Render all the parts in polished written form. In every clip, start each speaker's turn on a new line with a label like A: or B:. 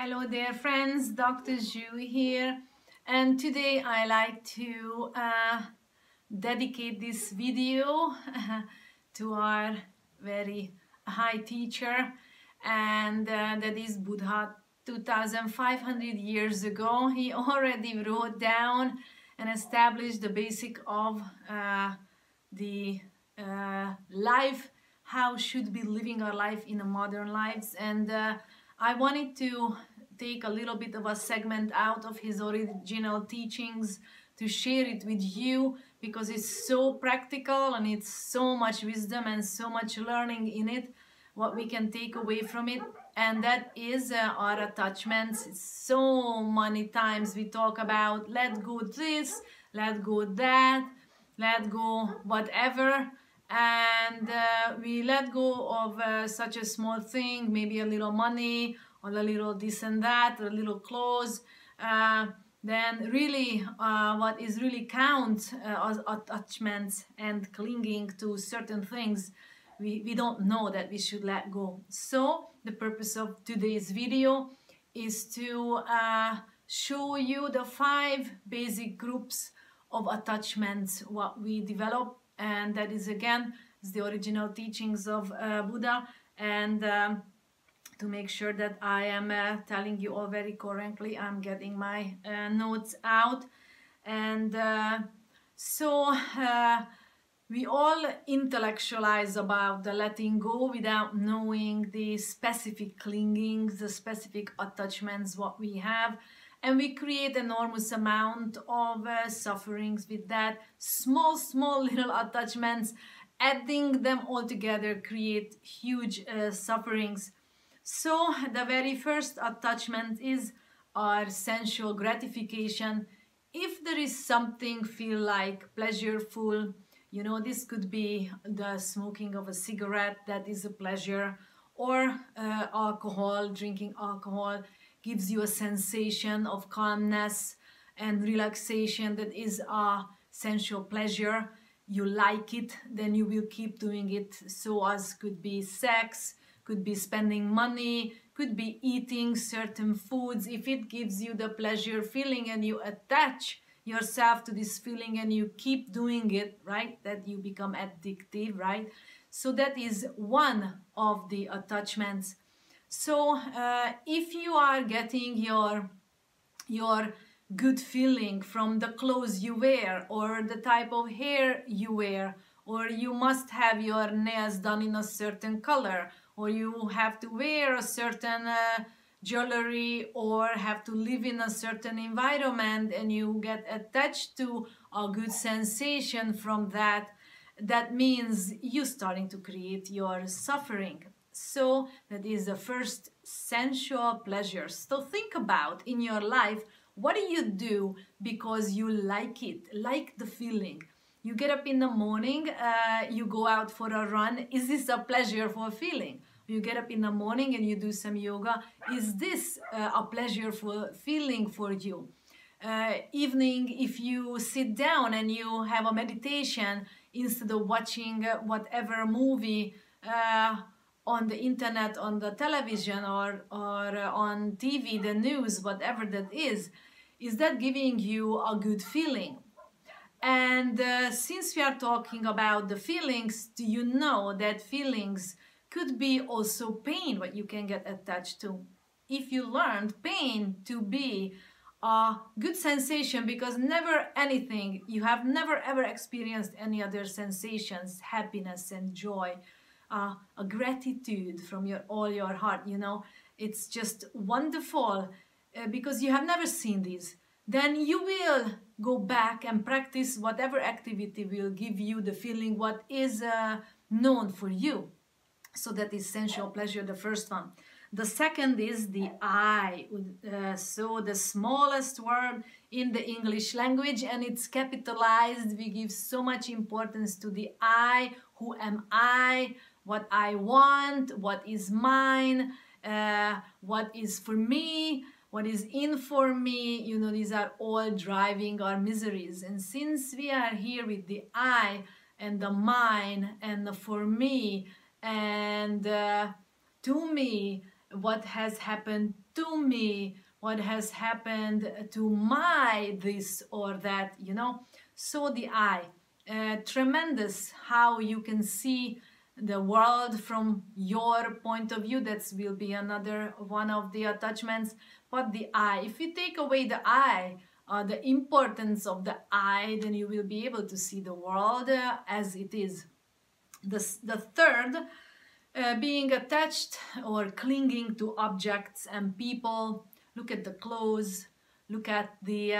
A: Hello there friends, Dr. Zhu here, and today I like to dedicate this video to our very high teacher, and that is Buddha. 2500 years ago he already wrote down and established the basic of the life, how should be living our life in the modern lives. And I wanted to take a little bit of a segment out of his original teachings to share it with you, because it's so practical and it's so much wisdom and so much learning in it, what we can take away from it. And that is our attachments. So many times we talk about let go this, let go that, let go whatever, and we let go of such a small thing, maybe a little money or a little this and that, a little clothes. Then really what is really count as attachments and clinging to certain things, we don't know that we should let go. So the purpose of today's video is to show you the 5 basic groups of attachments what we develop, and that is again is the original teachings of Buddha. And to make sure that I am telling you all very correctly, I'm getting my notes out. And we all intellectualize about the letting go without knowing the specific clingings, the specific attachments what we have, and we create enormous amount of sufferings with that. Small little attachments, adding them all together create huge sufferings. So the very first attachment is our sensual gratification. If there is something feel like pleasureful, you know, this could be the smoking of a cigarette, that is a pleasure, or alcohol, drinking alcohol gives you a sensation of calmness and relaxation, that is a sensual pleasure. You like it, then you will keep doing it. So as could be sex, could be spending money, could be eating certain foods. If it gives you the pleasure feeling and you attach yourself to this feeling and you keep doing it, right, that you become addictive, right? So that is one of the attachments. So if you are getting your good feeling from the clothes you wear, or the type of hair you wear, or you must have your nails done in a certain color, or you have to wear a certain jewelry, or have to live in a certain environment, and you get attached to a good sensation from that, that means you starting to create your suffering. So that is the first sensual pleasure. So think about in your life, what do you do because you like it, like the feeling? You get up in the morning, you go out for a run. Is this a pleasureful feeling? You get up in the morning and you do some yoga. Is this a pleasureful feeling for you? Evening, if you sit down and you have a meditation instead of watching whatever movie on the internet, on the television, or on TV, the news, whatever that is that giving you a good feeling? And since we are talking about the feelings, do you know that feelings could be also pain, what you can get attached to? If you learned pain to be a good sensation, because never anything, you have never ever experienced any other sensations, happiness and joy, a gratitude from all your heart, you know, it's just wonderful, because you have never seen these, then you will go back and practice whatever activity will give you the feeling what is known for you. So that is sensual pleasure, the first one. The second is the I, so the smallest word in the English language, and it's capitalized. We give so much importance to the I. Who am I? What I want? What is mine? What is for me? What is in for me? You know, these are all driving our miseries. And since we are here with the I and the mine and the for me and to me, what has happened to me, what has happened to my this or that, you know. So the I, tremendous how you can see the world from your point of view. That will be another one of the attachments. But the I, if you take away the I, the importance of the I, then you will be able to see the world as it is. The third, being attached or clinging to objects and people. Look at the clothes, look at the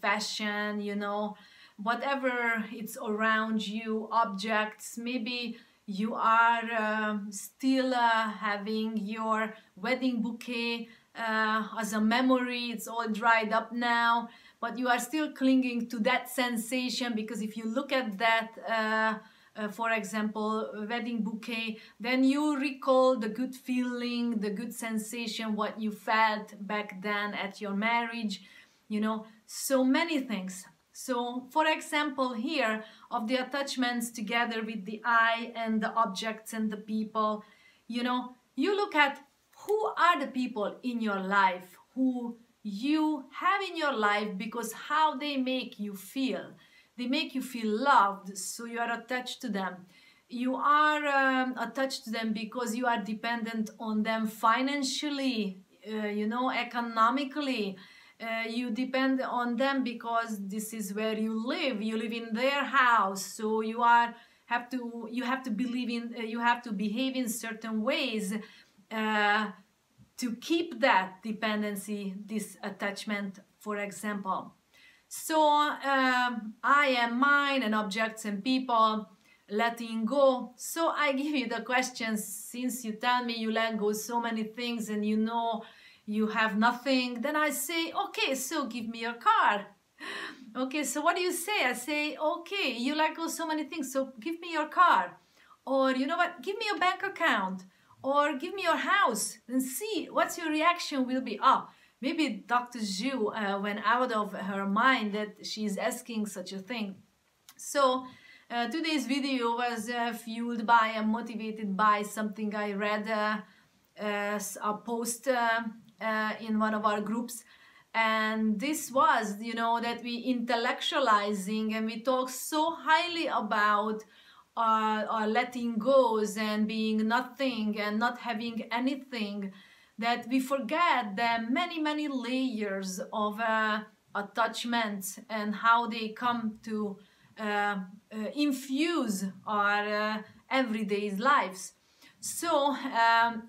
A: fashion, you know, whatever it's around you, objects. Maybe you are still having your wedding bouquet as a memory. It's all dried up now, but you are still clinging to that sensation, because if you look at that for example, wedding bouquet, then you recall the good feeling, the good sensation, what you felt back then at your marriage, you know, so many things. So, for example, here of the attachments together with the I and the objects and the people, you know, you look at who are the people in your life, who you have in your life, because how they make you feel. They make you feel loved, so you are attached to them. You are attached to them because you are dependent on them financially, you know, economically. You depend on them because this is where you live. You live in their house, so you have to believe in. You have to behave in certain ways to keep that dependency, this attachment, for example. So I am mine and objects and people, letting go. So I give you the questions, since you tell me you let go so many things and you know you have nothing, then I say, okay, so give me your car. Okay, so what do you say? I say, okay, you let go so many things, so give me your car. Or you know what, give me your bank account. Or give me your house and see what's your reaction will be. Maybe Dr. Zhu went out of her mind that she's asking such a thing. So today's video was fueled by and motivated by something I read, a post in one of our groups. And this was, you know, that we intellectualizing and we talk so highly about letting goes and being nothing and not having anything, that we forget the many layers of attachments and how they come to infuse our everyday lives. So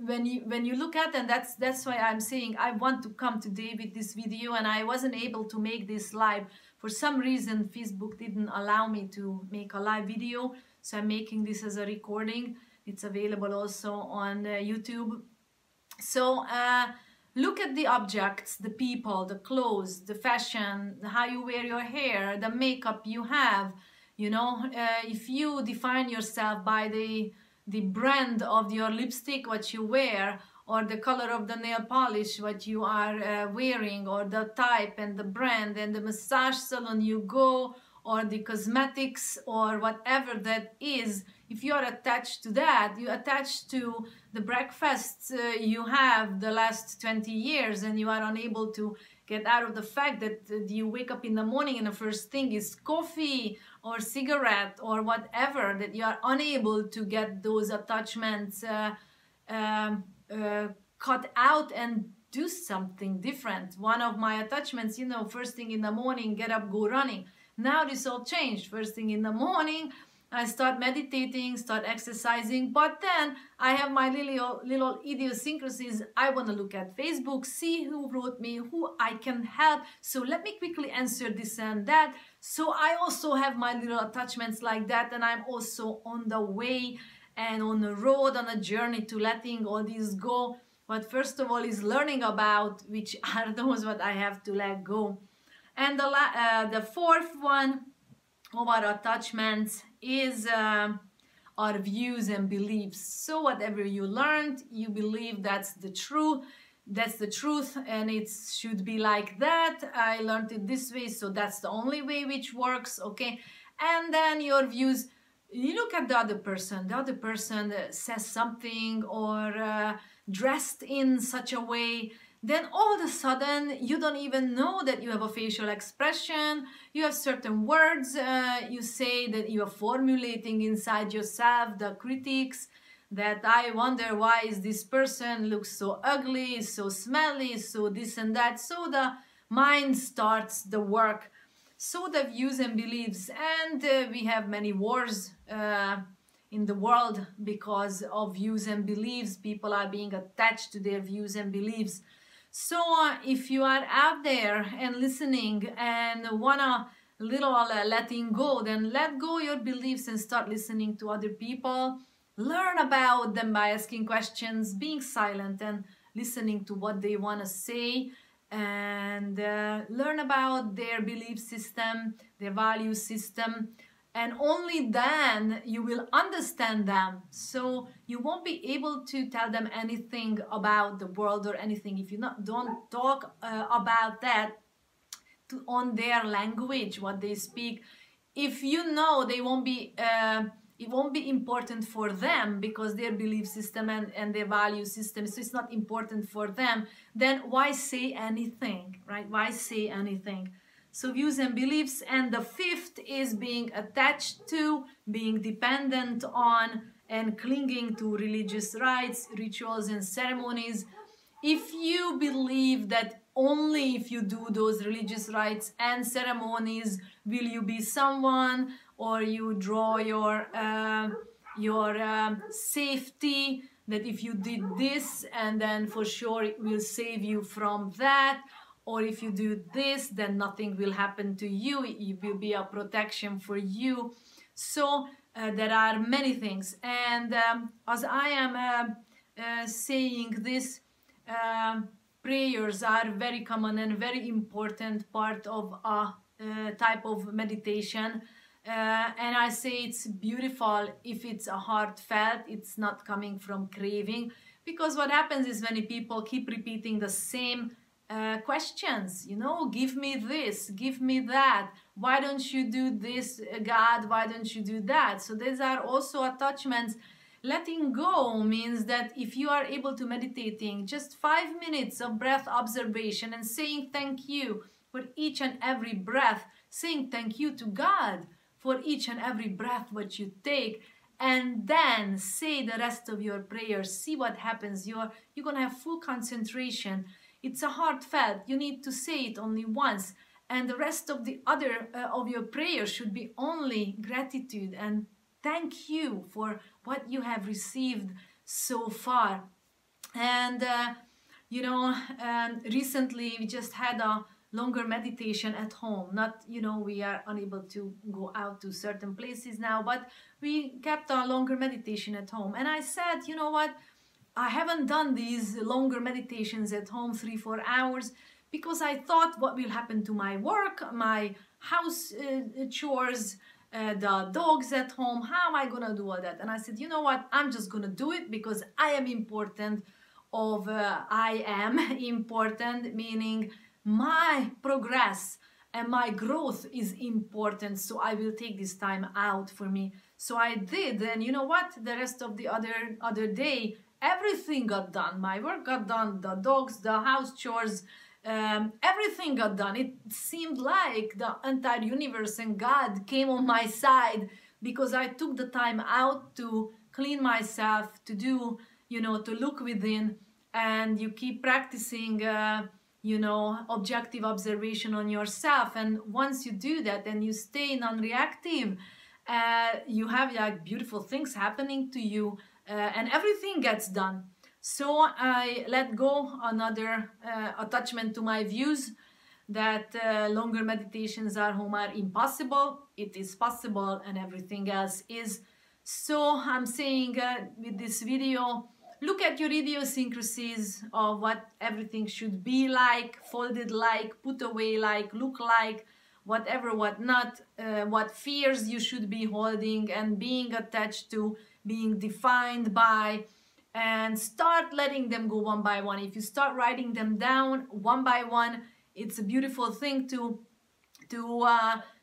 A: when you look at, and that's why I'm saying I want to come today with this video, and I wasn't able to make this live. For some reason Facebook didn't allow me to make a live video, so I'm making this as a recording. It's available also on YouTube. So look at the objects, the people, the clothes, the fashion, how you wear your hair, the makeup you have. You know, if you define yourself by the brand of your lipstick, what you wear, or the color of the nail polish, what you are wearing, or the type and the brand and the massage salon you go, or the cosmetics or whatever that is, if you are attached to that, you attach to the breakfasts you have the last 20 years, and you are unable to get out of the fact that you wake up in the morning and the first thing is coffee or cigarette or whatever, that you are unable to get those attachments cut out and do something different. One of my attachments, you know, first thing in the morning, get up, go running. Now this all changed. First thing in the morning, I start meditating, start exercising, but then I have my little idiosyncrasies. I want to look at Facebook, see who wrote me, who I can help. So let me quickly answer this and that. So I also have my little attachments like that, and I'm also on the way and on the road, on a journey to letting all these go. But first of all is learning about which are those what I have to let go. And the fourth one of our attachments is our views and beliefs. So whatever you learned, you believe that's the truth. That's the truth, and it should be like that. I learned it this way, so that's the only way which works, okay? And then your views, you look at the other person. The other person says something, or dressed in such a way, then all of a sudden you don't even know that you have a facial expression, you have certain words you say that you are formulating inside yourself, the critiques, that I wonder why is this person looks so ugly, so smelly, so this and that. So the mind starts the work. So the views and beliefs, and we have many wars in the world because of views and beliefs. People are being attached to their views and beliefs. So if you are out there and listening and wanna little letting go, then let go your beliefs and start listening to other people. Learn about them by asking questions, being silent and listening to what they want to say, and learn about their belief system, their value system, and only then you will understand them. So you won't be able to tell them anything about the world or anything if you don't talk about that on their language, what they speak. If you know they won't be it won't be important for them because their belief system and their value system, so it's not important for them, then why say anything, right? Why say anything? So views and beliefs. And the fifth is being attached to, being dependent on, and clinging to religious rites, rituals and ceremonies. If you believe that only if you do those religious rites and ceremonies will you be someone, or you draw your safety, that if you did this and then for sure it will save you from that, or if you do this then nothing will happen to you, it will be a protection for you. So there are many things, and as I am saying this, prayers are very common and very important part of a type of meditation. And I say it's beautiful if it's a heartfelt, it's not coming from craving, because what happens is many people keep repeating the same questions, you know, give me this, give me that, why don't you do this, God, why don't you do that? So these are also attachments. Letting go means that if you are able to meditating just 5 minutes of breath observation and saying thank you for each and every breath, saying thank you to God for each and every breath what you take, and then say the rest of your prayers, see what happens. You're gonna have full concentration. It's a heartfelt, you need to say it only once, and the rest of the other of your prayers should be only gratitude and thank you for what you have received so far. And you know, recently we just had a longer meditation at home. Not, you know, we are unable to go out to certain places now, but we kept a longer meditation at home. And I said, you know what, I haven't done these longer meditations at home 3-4 hours because I thought what will happen to my work, my house chores, the dogs at home, how am I gonna do all that? And I said, you know what, I'm just gonna do it because I am important. I am important, meaning my progress and my growth is important, so I will take this time out for me. So I did, and you know what, the rest of the other day everything got done. My work got done, the dogs, the house chores, everything got done. It seemed like the entire universe and God came on my side because I took the time out to clean myself, to do, you know, to look within. And you keep practicing you know, objective observation on yourself, and once you do that and you stay non-reactive, you have like beautiful things happening to you, and everything gets done. So I let go another attachment to my views that longer meditations at home are impossible. It is possible, and everything else is. So I'm saying with this video, look at your idiosyncrasies of what everything should be like, folded like, put away like, look like, whatever, what not, what fears you should be holding and being attached to, being defined by, and start letting them go one by one. If you start writing them down one by one, it's a beautiful thing to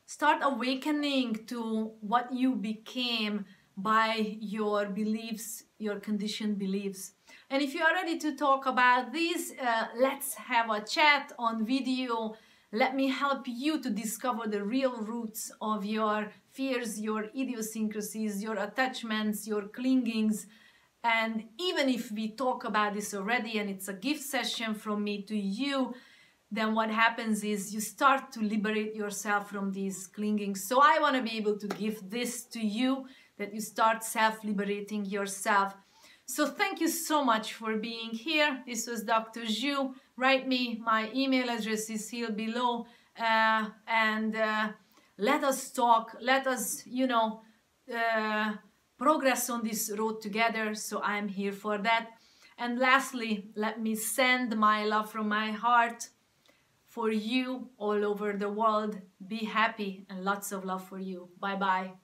A: start awakening to what you became by your beliefs, your conditioned beliefs. And if you are ready to talk about this, let's have a chat on video. Let me help you to discover the real roots of your fears, your idiosyncrasies, your attachments, your clingings. And even if we talk about this already and it's a gift session from me to you, then what happens is you start to liberate yourself from these clingings. So I want to be able to give this to you, that you start self-liberating yourself. So thank you so much for being here. This was Dr. Zhu. Write me. My email address is here below. And let us talk. Let us, progress on this road together. So I'm here for that. And lastly, let me send my love from my heart for you all over the world. Be happy and lots of love for you. Bye-bye.